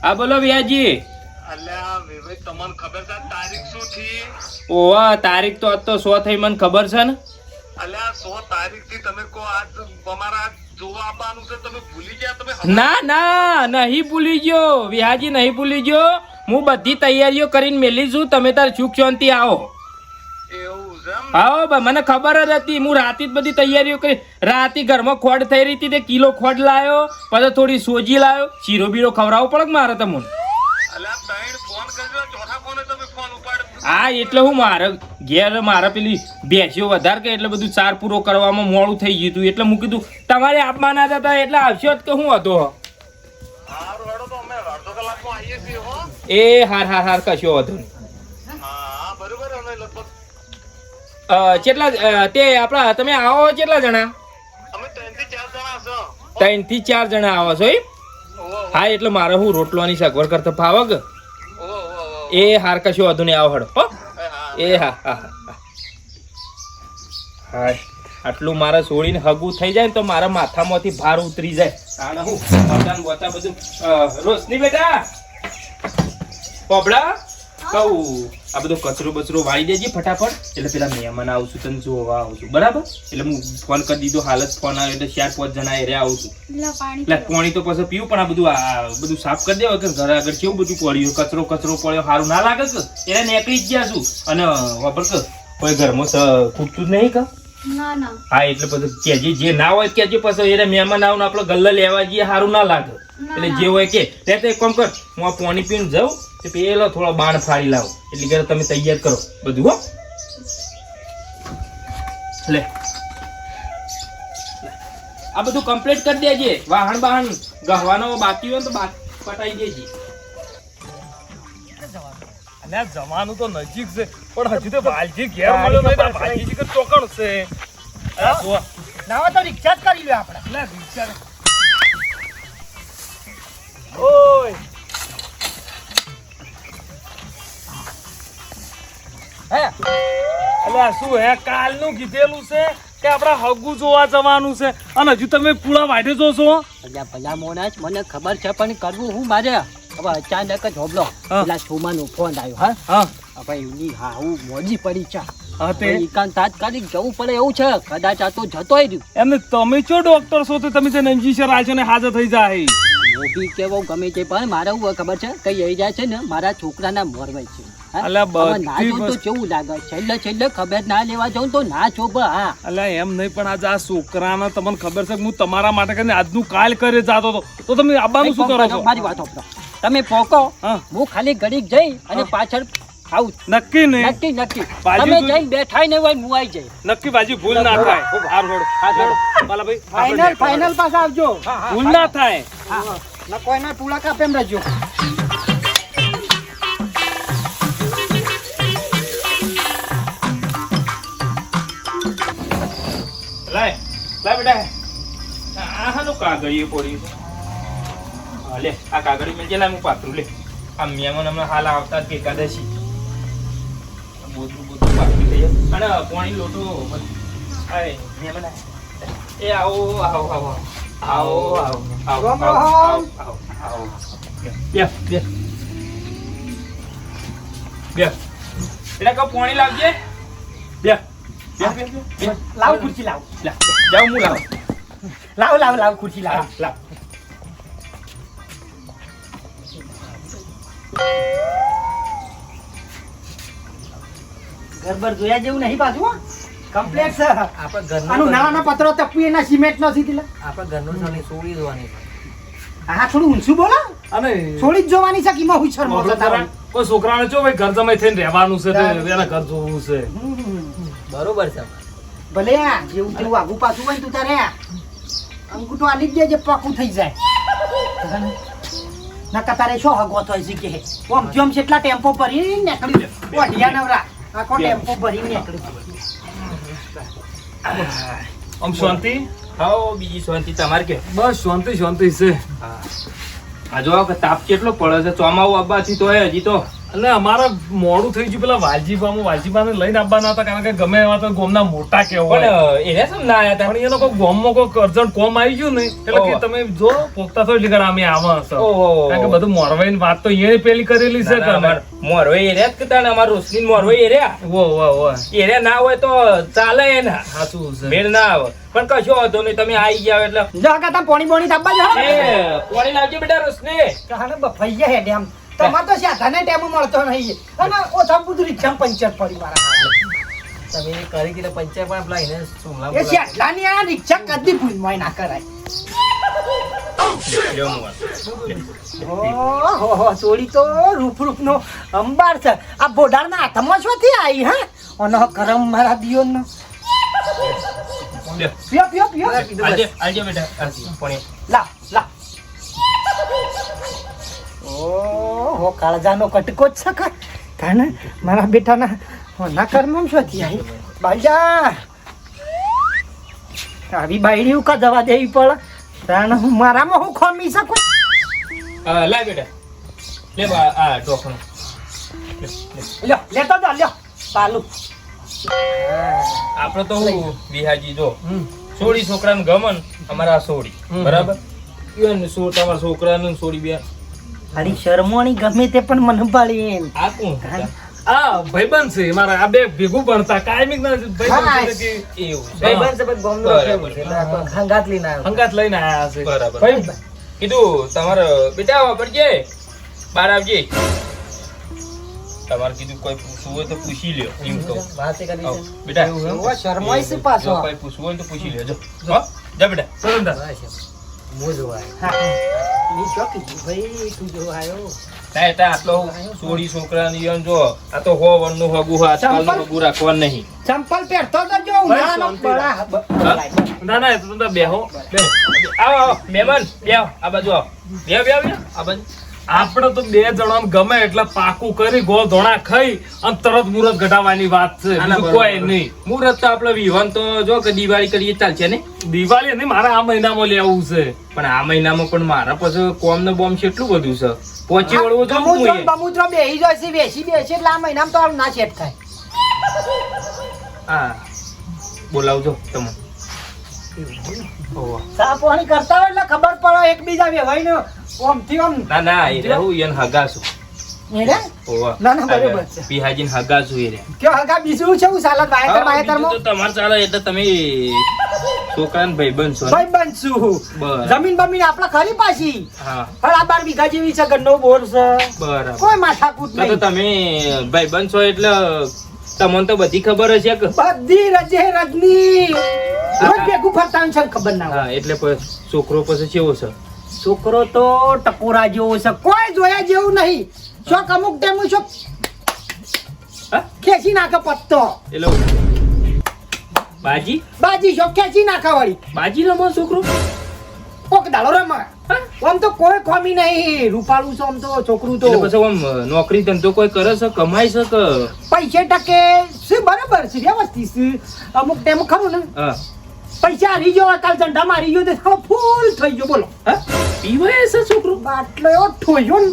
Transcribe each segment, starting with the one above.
હા બોલો વિયાજી. તમને ખબર છે તારીખ શું થી? ઓવા તારીખ તો આજ તો 100 થઈ મને ખબર છે ને. અલ્યા 100 તારીખ થી તમે કો આજ તમારા જોવા આવવાનું છે, તમે ભૂલી ગયા? તમે ના ના નહીં ભૂલી ગયો વિહાજી, નહીં ભૂલી ગયો. હું બધી તૈયારીઓ કરીને મેલી છું. તમે તાર સુખ શાંતિ આવો. એવું છે એમ? આવો ભાઈ, મને ખબર જ હતી. હું રાતે જ બધી તૈયારીઓ કરી. રાતે ઘરમાં ખોડ થઈ રહી હતી, તે કિલો ખોડ લાયો, પછી થોડી સોજી લાયો. શીરો બીરો ખવડાવવો પડે કે મારે તમને? અલ્યા ત્રણ ફોન કર્યો, ચોથા ફોને તમે ફોન ઉપાડ્યો. હા એટલે હું મારે ઘેર મારા પેલી ભેંસીઓ વધારે કે એટલે બધું ચાર પૂરો કરવામાં મોડું થઈ ગયું હતું. એટલે હું કીધું તમારે આપવાના હતા એટલે આવશો જ કે હું હતો. હારું હેડો તો અમે અડધો કલાકમાં આવીએ છીએ હો. એ હાર કશો હતો નહીં. હા બરોબર. અમે લગભગ કેટલા તે આપણા તમે આવો કેટલા જણા? અમે 3 થી 4 જણા છો. 3 થી 4 જણા આવો છો એમ? હા એટલે મારે હું રોટલોની સગવડ કરતો ફાવે કે? એ હાર કશો વાંધો નહીં, આવો હડો હો. એ હા હા હા હા. આટલું મારે છોડીને હગું થઈ જાય ને તો મારા માથામાંથી ભાર ઉતરી જાય. આને હું બધાને બોતા બધું રોશની બેટા પોપડા કહું આ બધો કચરો બચરો વાળી દેજે ફટાફટ. એટલે પેલા મહેમાન આવશું તને જોવા આવું છું, બરાબર? એટલે હું ફોન કરી દીધો, હાલત ફોન આવ્યો એટલે 4-5 જણા એરે આવું છું. એટલે પાણી તો પછી પીવું, પણ આ બધું સાફ કરી દેવા કે ઘર આગળ કેવું બધું પડ્યું, કચરો પડ્યો, સારું ના લાગે કે? એને નીકળી જ ગયા છું. અને વાપર કે કોઈ ઘરમાં ખૂટતું જ નહીં કે? હા એટલે પછી કેજે, જે ના હોય કેજે. પછી એને મહેમાન આવું આપણે ગલ્લા લેવા જઈએ, સારું ના લાગે. એટલે જે હોય કે તે એક કામ કર, હું આ પાણી પીને જાઉં તો પેલો થોડો બાણ ફાડી લાવો. એટલે કે તમે તૈયાર કરો બધું હો. લે આ બધું કમ્પ્લીટ કરી દેજે. વાહણ બાહણ ગહવાનો બાકી હોય તો પટાઈ દેજે. અલ્યા જવાનું તો નજીક છે, પણ હજુ તો વાલજી ઘેર મળ્યો નહીં. વાલજી કે ચોકણ છે. નાવા તો રિક્ષા જ કરી લ્યો આપણે. અલ્યા રિક્ષા ઓય હે અલ્યા શું હે, કાલનું કીધેલું છે કે આપણે હગું જોવા જવાનું છે, અને હજુ તમે પૂળા વાઢે જોશો? અલ્યા ભલા મોનાસ, મને ખબર છે પણ કરવું હું મારે. હવે અચાનક જ હોબલો પેલા છોમાનો ફોન આવ્યો. હા હવે એની હું મોડી પડી છે. હા તે એકાંત તાત્કાલિક જવું પડે એવું છે. કદાચ આ તો જતોય રહ્યું. એમને તમે છો ડોક્ટર છો તો તમે જે નંજીસર આવશો ને હાજર થઈ જાય. મોભી કેવો ગમે તે પણ મારે હું ખબર છે કઈ આવી જાય છે ને મારા છોકરાના મોરવાય છે. અલ્યા ના જોઉં તો કેવું લાગે, છેલ્લે ખબર ના લેવા જાઉં તો ના છોભ. હા અલ્યા એમ નહીં, પણ આજે આ છોકરાને તમને ખબર છે કે હું તમારા માટે કરીને આજનું કાલ કરે જાતો હતો, તો તમે આબાનું શું કરો છો? મારી વાત સાંભળો, તમે પોકો, હું ખાલી ઘડીક જઈ અને પાછળ આવું. નક્કી નહીં? નક્કી. બાજુ તમે જઈને બેઠાય ને હોય હું આવી જાય. નક્કી બાજુ ભૂલ ના થાય. હાર હોડ બાલા ભાઈ ફાઇનલ પાસ આવજો. ભૂલ ના થાય. ના કોઈના પુલા કાપે એમ રહેજો. લાય બેટા, આ હાનું કાગળિયું પડ્યું છે? લે આ કાગળી મેં જેલા હું પાથરું. લે આ મહેમાન હમણાં હાલ આવતા જ કે એકાદશી બધું પાથરી દઈએ. અને પાણી લોટો આય મહેમાન એ આવો આવો આવો આવો આવો આવો આવો આવો બે એટલે કહો પાણી લાવજે. બે લાવ ખુરશી લાવ. જાઉં હું લાવ ખુરશી લાવ. લાવ. ઘરબર જોયા જેવું નહીં પાછું. કમ્પ્લેટ છે. આપણા ઘરનો આનું નાના પત્રો તપી એના સિમેન્ટ નથી દીલા. આપણા ઘરનો સામે છોડી દેવાની. હા થોડું ઊંચું બોલો. અને છોડી જ જોવાની છે કીમાં હુઈ શર્મો છો તારા. કોઈ છોકરાને જો ભાઈ ઘર જમાઈ થઈને રહેવાનું છે, એના ઘર જોવું છે. બરોબર છે. ભલે આ જેવું તેવું આગુ પાછું હોય ને તું તારે અંગૂઠો આલી જ દેજે, પાકું થઈ જાય. નકા તારે શું હગો થાય છે કે ઓમ જેમ કેટલા ટેમ્પો ભરી નીકળ્યું ઓઢિયા નવરા આખો ટેમ્પો ભરી નીકળ્યું. આમ શાંતિ? હાઓ બીજી શાંતિ તમારે કે? બસ શાંતિ છે. આ જો કે તાપ કેટલો પડે છે. ચોમાવું આવવાથી તો હજી તો એટલે અમારે મોડું થઈ ગયું પેલા વાલજીબાને લઈને આવવાના હતા કારણ કે ગમે એવા તો ગોમના મોટા કેવા પણ એને શું ના આયા પણ એનો કોઈ ગોમમાં કોઈ અર્જન્ટ કોમ આવી ગયું ને એટલે કે તમે જો પોતા તો લીગર અમે આવા હશો ઓહો. કારણ કે બધું મોરવાઈ વાત તો એ પેલી કરેલી છે કે અમે. મોરવાઈ એરિયા જ કહેતા ને અમાર રોશની મોરવાઈ એરિયા ઓ એરિયા ના હોય તો ચાલે એના સાચું છે મેળ ના આવે પણ કશો વાંધો નહીં તમે આવી જાવ એટલે જો કાકા પોણી બોણી તાપવા જો એ પાણી લાવજો બેટા રોશની કહાને બફાઈ ગયા હેડે આમ તમાર તો સાધાને ટેમ મળતો નહીં અને ઓછા બધું રિક્ષા પંચર પડી મારા તમે કરી કીધું પંચાયત પણ પેલા એને સોમલા એ સાધલાની આ રિક્ષા કદી ભૂલમાં ના કરાય લ્યો મોર. ઓહો સોળી તો રૂપ નો અંબાર છે આ બોડારના હાથમાં શોથી આવી હા ઓનો કરમ મારા દિયોનો લ્યો. પીઓ આવજો બેટા પાણી લા ઓહો કાળજાનો કટકો જ છે કાને મારા બેટાના ના કર્મ શોથી આવી બાજા આવી બાયડી ઉકા દવા દેવી પડે તાણ હું મારામાં હું ખમી શકું લાય બેટા લે આ ઢોકણું લ્યો લેતો તો લ્યો પાલું આપણે તો હું બિહાજી જો સોડી છોકરાને ગમન અમારા આ સોડી બરાબર ઈવન તમારા છોકરાનું સોડી બે મારી શરમોણી ગમે તે પણ મને પાડી એમ આ કોણ હતા? આ ભાઈબંધ છે મારા આ બે ભેગું ભણતા કાયમિક ના ભાઈબંધ છે કે એવું છે. ભાઈબંધ છે પણ ગોમનો બરાબર. છે એટલે આ તો હંગાત લઈને આવ્યો હંગાત લઈને આયા છે બરાબર. ભાઈ કીધું તમારે બેટા વાપરજે બાર આવજે તમારે કીધું કોઈ પૂછવું હોય તો પૂછી લ્યો એમ કહું વાતે કરી આવો. છે બેટા એવો શરમાય છે પાછો જો કોઈ પૂછવું હોય તો પૂછી લેજો હો જા બેટા સરંદા હું જોવાય હા ની ચોકી ભાઈ તું જો આયો તાય તા આટલો સોડી છોકરાને ઈવન જો આ તો હો વનનું હગું હા આજકાલનું હગું રાખવાનું નહીં ચંપલ પહેરતો તો જો ઉનાળાનો બળા ના ના એ તો તમે બેહો આવો આવો મહેમાન બેહો આ બાજુ આવો બેહો આ બાજુ આપણે તો બે જણાને ગમે એટલે પાકું કરી ગોળ ધોણા ખાઈ અને તરત મુરત ઘટાડવાની વાત છે બીજું કોઈ નહીં મુહૂર્ત તો આપણે વિવાન તો જો કે દિવાળી કરીએ ચાલશે ને દિવાળી નહીં મારે આ મહિનામાં લેવું છે પણ આ મહિનામાં પણ મારા પછી કોમ ને બોમ કેટલું બધું છે પહોંચી વળવું તો સમુદ્ર બમુદ્ર બેહી જાય છે બેસી એટલે આ મહિનામાં તો આમ ના સેટ થાય હા બોલાવજો તમે ચા પાણી કરતા હોય એટલે ખબર પડે એકબીજા વેવાઈ ને ઓમથી ઓમ ના ના એ રહું એને હગાશું હેડે ઓવા ના, ના, બરોબર છે. પિહાજીને હગાશું એ રે કયો હગા બીજું છે હું સાલત બાયતર બાયતર બીજું તો તમારે ચાલે એટલે તમે છોકરાને ભાઈબંધ છો ને? ભાઈ બનશું બરાબર. જમીન બમીન આપડા ખરી પાછી હા પણ આ 12 વીઘા જેવી છે ગન્નો બોર છે બરાબર કોઈ માથાકૂટ તો નહીં તમે ભાઈબંધ છો એટલે તમને તો બધી ખબર હશે કે બધી રજે રજની રોજ ભેગું ફરતા હોય છે ને ખબર ના હોય હા એટલે પછી છોકરો પછી કેવો છે છોકરો તો ટકોરા જેવો છે કોઈ જોયા જેવું નહીં શોક અમુક ટેમું શોક હા ખેંચી નાખે પત્તો એટલે બાજી બાજી શોક ખેંચી નાખે વળી બાજી રમો છોકરો કોક દાડો રમા આમ તો કોઈ ખોમી નહીં રૂપાળું છે આમ તો છોકરું તો એટલે પછી આમ નોકરી ધંધો કોઈ કરે છે કમાય છે કે પૈસે ટકે છે બરાબર છે વ્યવસ્થિત છે અમુક ટાઈમ ખરું ને હા પૈસા હારી ગયો કાલ ધંધા મારી ગયો તો સાલો ફૂલ થઈ ગયો બોલો હા પીવાય છે છોકરો બાટલો એવો ઠોયો ને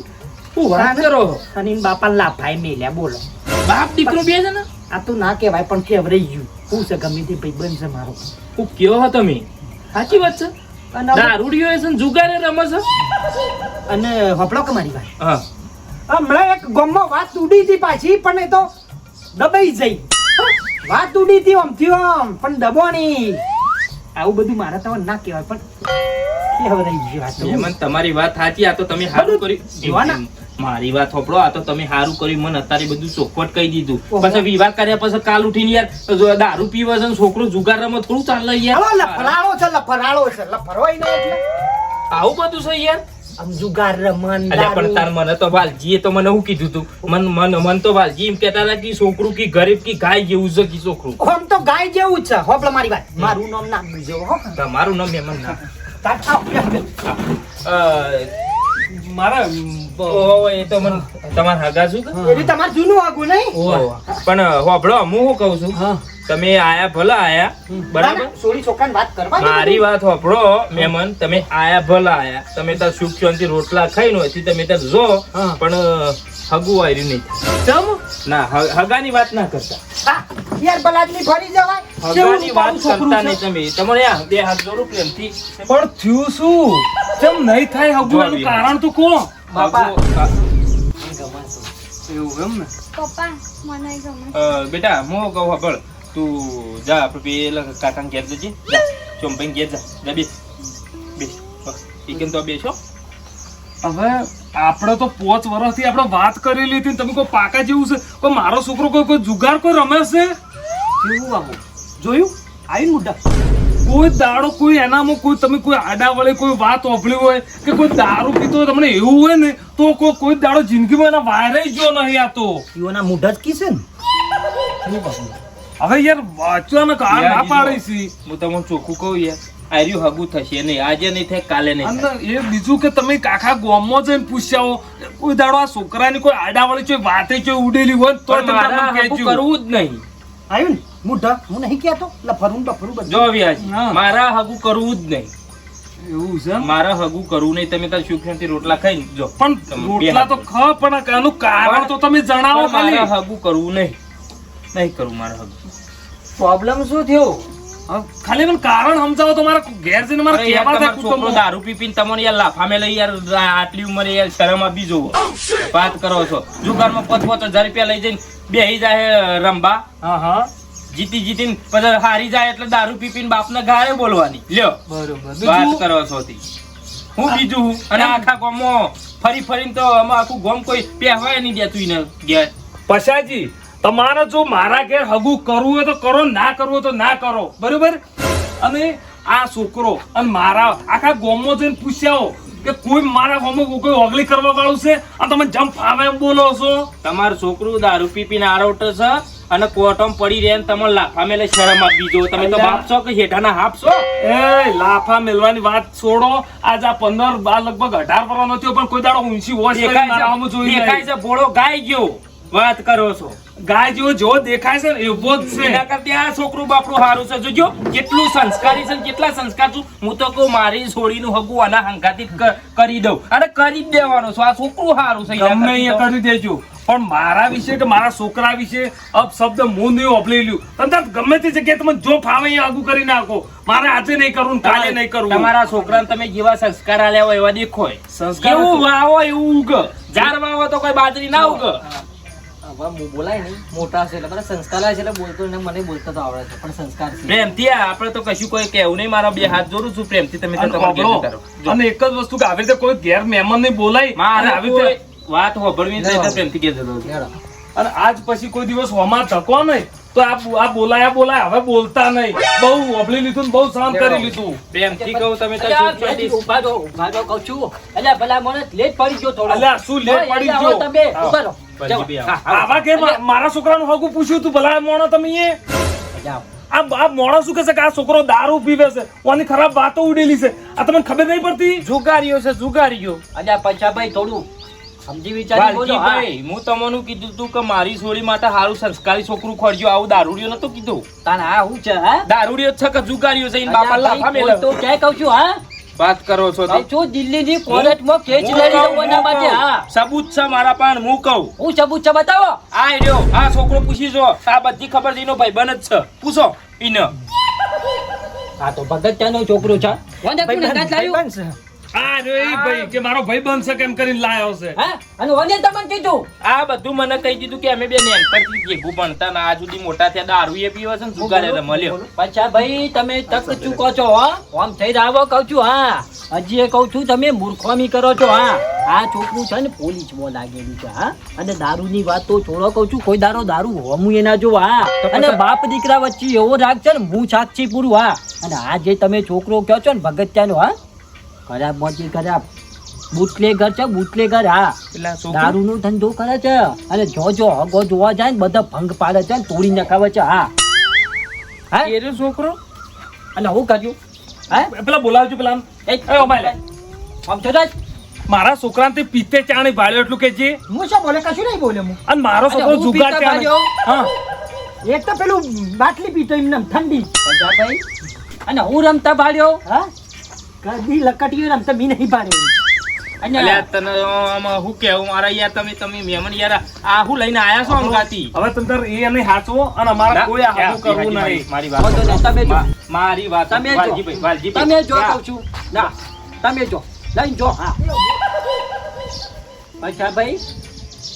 શું વાત કરો અને એના બાપા લાફાઈ મેલ્યા બોલો બાપ દીકરો બે છે ને આ તો ના કહેવાય પણ કેવરાઈ ગયું હું છે ગમે તે ભાઈ બનશે મારો હું કયો હો તમે સાચી વાત છે અને હવે- દારૂડિયો છે ને જુગારે રમે છે અને હોપડો કે મારી વાત હા હમણાં એક ગામમાં વાત ઉડી હતી પાછી પણ એ તો દબાઈ જઈ વાત ઉડી હતી આમથી આમ પણ દબોણી આવું બધું મારે તો ના કહેવાય પણ કેવરાઈ ગયું આ તો. મહેમાન તમારી વાત સાચી આ તો તમે સારું કર્યું જોવાના. મારી વાત હોપડો આ તો તમે સારું કર્યું મને અત્યારે બધું ચોખવટ કહી દીધું ઓહો. પછી વિવાહ કર્યા પછી કાલ ઉઠીને યાર જો દારૂ પીવે છે ને છોકરો જુગાર રમે થોડું ચાલે યાર હાલો લફરાળો છે લફરવાય નહીં એટલે આવું બધું છે યાર આમ જુગાર રમન અલ્યા પણ તાર મને તો વાલજીએ તો મને શું કીધું તું મન તો વાલજી એમ કહેતા હતા કે છોકરું કે ગરીબ કે ગાય જેવું છે કે છોકરું આમ તો ગાય જેવું જ છે હોપલા મારી વાત મારું નામ નામ બીજો હો તમારું નામ મહેમાન ના તાર મારા ઓહો, એ તો મને તમારે હગા છું કે? એ તમાર જૂનું આગું નહીં ઓહો. પણ હોભળો હું શું કહું છું તમે આયા ભલા આયા બરાબર સોરી છોકરાને વાત કરવા દે. મારી વાત હોભળો મહેમાન તમે આયા ભલા આયા તમે તાર સુખ શાંતિ રોટલા ખાઈને હોયથી તમે તાર જો હા. પણ હગું વાયરું નહીં થાય. ચમ ના હગાની વાત ના કરતા. આ, યાર બલાદની ફરી જવાય હગાની વાત કેવું છોકરું કરતા છે? નહીં તમે. તમારે આ બે હાથ જોડો પ્રેમથી. પણ થયું શું? કેમ નહીં થાય હગું? એનું કારણ તો કહો. બાપા. હગું, આ, એવું એમ ને? પપ્પા મને ગમે બેટા હું કહું ખબર તું જા આપણે પેલા કાકાને ઘેર જજે. જા ચોંપાઈને ઘેર જા. જા બેસ ઈકન તો બેસો. હવે આપણે તો 5 વર્ષથી આપણે વાત કરેલી હતી ને તમે કોઈ પાકા જેવું છે. કોઈ મારો છોકરો કોઈ જુગાર કોઈ રમે છે? કેવું આવું જોયું આવી મુદ્દા કોઈ દાડો કોઈ એનામાં કોઈ તમે કોઈ આડા વળે કોઈ વાત ઓફળી હોય કે કોઈ દારૂ પીતો હોય તમને એવું હોય ને તો કોઈ દાડો જિંદગીમાં એના વાયરે જો નહીં આ તો. ઈઓના મુઢા જ કીશે ને શું બાપુ? હવે યાર વાંચવાના કાર ના પાડી છે. હું તમને ચોખ્ખું કહું યાર આર્યું હગું થશે નહીં. આજે નહીં થાય કાલે નહીં અને થાય. એ બીજું કે તમે કાકા ગામમાં જઈને પૂછ્યા કોઈ દાડો આ છોકરાની કોઈ આડા વળી કોઈ વાતે કોઈ ઉડેલી હોય ને તોય પણ તમે મારા તમને હગું કહેજો. કરવું જ નહીં. આવ્યું ને મુઢા હું નહીં કહેતો લફરું બફરું બધું જો વ્યાજ હા. મારા હગું કરવું જ નહીં. એવું છે એમ? મારા હગું કરવું નહીં. તમે તાર સુખ શાંતિ રોટલા ખાઈને જો. પણ રોટલા તો ખ પણ આનું કારણ તો તમે જણાવો પણ મારા ખાલી. હગું કરવું નહીં. નહીં કરવું મારા હગું. પ્રોબ્લેમ શું થયો? હા, ખાલી મને કારણ સમજાવો તો મારા ઘેર જઈને મારે અરે યાર, કહેવા થાય તમારો છોકરો કુટુંબમાં. દારૂ પી પીને તમને યાર લાફામે લઈ યાર આટલી ઉંમરે યાર શરમ આપી જોવો. વાત કરો છો જુગારમાં 5,000 રૂપિયા લઈ જઈને બેહી જાય રંબા. હા હા જીતીને પછી હારી જાય એટલે દારૂ પી પીને બાપને ગાળે બોલવાની. લ્યો બરોબર. વાત બીજું? કરો છો તી. હું બીજું હું અને આખા ગામમાં ફરીને તો આમાં આખું ગામ કોઈ પહેવાય નહીં દેતું એને ઘેર. પશાજી તમારે જો મારા ઘેર હગું કરવું હોય તો કરો, ના કરવું હોય તો ના કરો, બરોબર? અને આ છોકરો અને મારા આખા ગામમાં જઈને પૂછ્યા કે કોઈ મારા ગામમાં કોઈ ઓગળી કરવા વાળું છે અને તમે જમ ફાવે એમ બોલો છો. તમારું છોકરું દારૂ પી પીને આરોટે છે અને કોર્ટમાં પડી રહે ને તમે લાફામે લઈ શરમ આપી જો. તમે તો બાપ છો કે હેઠાના હાફ છો? એ લાફા મેલવાની વાત છોડો. આજ આ 15 બાર લગભગ 18 વર્ષનો થયો પણ કોઈ દાડો ઊંચી વોચ કરીને મારા આમાં જોઈ દેખાય નહીં. છે ભોળો ગાય ગયો. વાત કરો છો ગાય જેવો જેવો દેખાય છે ને એવો જ છે. એના કરતા આ છોકરું બાપરું સારું છે. જોજો કેટલું સંસ્કારી છે ને કેટલા સંસ્કાર છું. હું તો કહું મારી છોડીનું હગું આના હંગાથી જ કરી દઉં અને કરી જ દેવાનો છું. આ છોકરું સારું છે. એના ગમે એ કરતા કરી દેજો પણ મારા વિશે કે મારા છોકરા વિશે અપશબ્દ હું નહીં ઓપલી લ્યું. તમે ગમે તે જગ્યાએ તમે જો ફાવે એ આગું કરી નાખો. મારે આજે નહીં કરવું ને કાલે નહીં કરવું. તમારા છોકરાને તમે જેવા સંસ્કાર આલ્યા હોય એવા દેખો. સંસ્કાર એવું વાવો એવું ઉગ. ઝાડ વાવો તો કોઈ બાજરી ના ઉગ. હવે હું બોલાય નહીં મોટા છે એટલે બધા સંસ્કાર છે એટલે બોલતો ને મને બોલતા તો આવડે છે પણ સંસ્કાર છે. પ્રેમથી આપણે તો કશું કોઈ કહેવું નહીં. મારા બે હાથ જોડું છું પ્રેમથી. તમે તો અને તમારે ઘેર સાંભળો, જતા રહો. જો. અને એક જ વસ્તુ કે આવી રીતે કોઈ ઘેર મહેમાન ને બોલાય અને મારે આવી કોઈ રીતે વાત હોભળવી નહીં તો પ્રેમથી ઘેર જતો રહો. લેડો. અને આજ પછી કોઈ દિવસ હોમાં ધકો નહીં તો આ બોલાયા હવે બોલતા નહીં. બહુ ઓબલી લીધું ને બહુ સહન કરી લીધું. પ્રેમથી કહું તમે તો અલ્યા, ચૂપ ચાટી. ઊભા રહો, કહું છું. અલ્યા, ભલા મને લેટ પડી ગયો થોડો. અલ્યા, શું લેટ ઓય, પડી અલ્યા, ગયો? આવો તમે, હા. ઊભા રહો. પછી જાઓ. બી આવો. હા, હા. આવા કે મારા છોકરાનું હગું પૂછ્યું તું ભલા મોણો તમે એ જાઓ. આ મોણો શું કહેશે કે આ છોકરો દારૂ પીવે છે ઓની ખરાબ વાતો ઉડેલી છે આ તમને ખબર નહીં પડતી. જુગારીઓ છે જુગારીઓ. અલ્યા, પંચાભાઈ થોડું સમજી વિચારી બોલો. હા. વાલજીભાઈ, હું તમને કીધું તું કે મારી છોડી માટે સારું સંસ્કારી છોકરું ખોરજો. આવું દારૂડિયો નતું કીધું. તાન હા હું છે હા દારૂડિયો છે કે જુગારીઓ છે? એને બાપા લાફા અલ્યા, મેલે. તો ક્યાં કહું છું હા વાત કરો છો તે? કહું છું દિલ્હીની કોર્ટમાં કેસ લડી દઉં એના માટે હા સબૂત છે મારા પાસે. હું કહું હું સબૂત છે બતાવો. આ રહ્યો આ છોકરો પૂછી જો. આ બધી ખબર છે એનો ભાઈબંધ જ છે. પૂછો ઈને. હા તો ભગત ત્યાંનો છોકરો છે કોને કોને કાચ લાવ્યું આ રે ઈ ભાઈ કે મારો ભાઈ બનશે કેમ કરીને લાયો છે. હા અને ઓને તમને કીધું આ બધું મને કહી દીધું કે અમે બે નેનપણથી ભેગું ભણતા ને આ સુધી મોટા થયા. દારૂ એ પીવે છે ને જુગારે રમે. લ્યો. પછા ભાઈ તમે તક ચૂકો છો હો આમ થઈ આવો કહું છું હા હજી એ કહું છું તમે મૂર્ખામી કરો છો હા આ છોકરું છે ને પોલીસમાં લાગેલું છે હા અને દારૂની વાત તો છોડો કહું છું કોઈ દારૂ હોમું એના જો હા અને બાપ દીકરા વચ્ચે એવો રાગ છે ને હું સાક્ષી પૂરું હા અને આ જે તમે છોકરો કહો છો ને ભગત્યાનો હા ખરાબ મોટી ખરાબ બુટલેગર છે બુટલેગર હા પેલા છોકરો દારૂનો ધંધો કરે છે અને જો હગો જોવા જાય ને બધા ભંગ પાડે છે ને તોડી નખાવે છે હા હા એ રહ્યો છોકરો. અને હું કર્યું હા પેલા બોલાવજો પેલા એ એ ઓમાય લે. આમ છો જ મારા છોકરાને તે પીતે ચાણી ભાળ્યો એટલું કે જે હું શું બોલે કશું નહીં બોલે હું અને મારો છોકરો હું જુગાર પીતા ચાણી ભાળ્યો. હા એક તો પેલું બાટલી પીતો એમને ઠંડી પંજાભાઈ અને હું રમતા ભાડ્યો હા કદી લકટીઓ રમતા બી નહીં પાડે અને અલ્યા તને આમાં હું કેવું મારા યાર તમે મહેમાન યાર આ હું લઈને આયા છો અંગાતી હવે તમે તાર એ અને હાચવો અને અમારે કોઈ આ હાચું કરવું નહીં. મારી વાંધો નહીં, તમે જો. મારી વાત તમે જો. વાલજીભાઈ તમે જો કહું છું ના તમે જો લઈને જો હા અચ્છા ભાઈ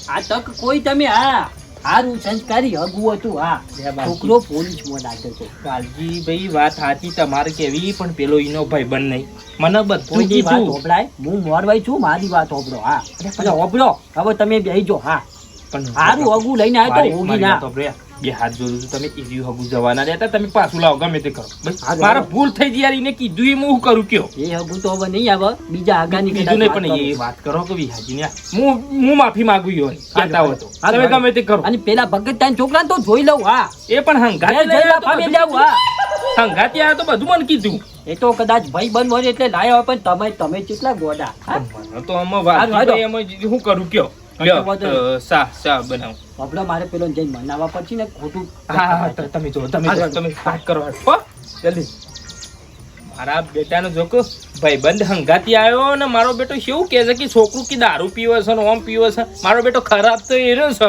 આ તક કોઈ તમે હા સારું સંસ્કારી હગું હતું હા છોકરો પોલીસમાં લાગ્યો છે વાલજીભાઈ વાત સાચી તમારે કેવી પણ પેલો ઈનો ભાઈબંધ નહીં મને બધું કોઈની વાત કીધું હોભળાય હું મોરવાઈ છું મારી વાત હોભળો હા એટલે હોભળો હવે તમે બેહીજો હા પણ સારું હગું લઈને આવ્યો તો હોગી ના બે હાથ જોડું છું તમે એવી હગું જવાના રહેતા તમે પાછું લાવો ગમે તે કરો બસ હારું, મારા હારું. ભૂલ થઈ ગઈ યાર એને કીધું એ હું કરું કયો એ હગું તો હવે નહીં આવે બીજા આગાની કીધું નહીં પણ એ વાત કરો કે વિહાજી ને હું માફી માંગુ યો કહેતા હોય તો તમે ગમે તે કરો અને પેલા ભગત તાન છોકરા તો જોઈ લઉં હા એ પણ હંગાતી ઘેર જઈને ફાવી જાઉં, હા હંગાતી આયા તો બધું મને કીધું એ તો કદાચ ભાઈ બંધ હોય એટલે લાયો હોય પણ તમે કેટલા ગોડા હા? મને તો આમાં વાલજીભાઈ એમાં હું કરું કયો લ્યો, સા બનાવો આપણે મારે પેલો જઈને મનાવવા પછી ને ખોટું હા તમે જો તમે વાત કરો હો જલ્દી મારા બેટાનો જોકો ભાઈબંધ હંગાતી આવ્યો ને મારો બેટો કેવું કહે છે કે છોકરું કે દારૂ પીવે છે ને ઓમ પીવે છે મારો બેટો ખરાબ તો એ રહ્યો છે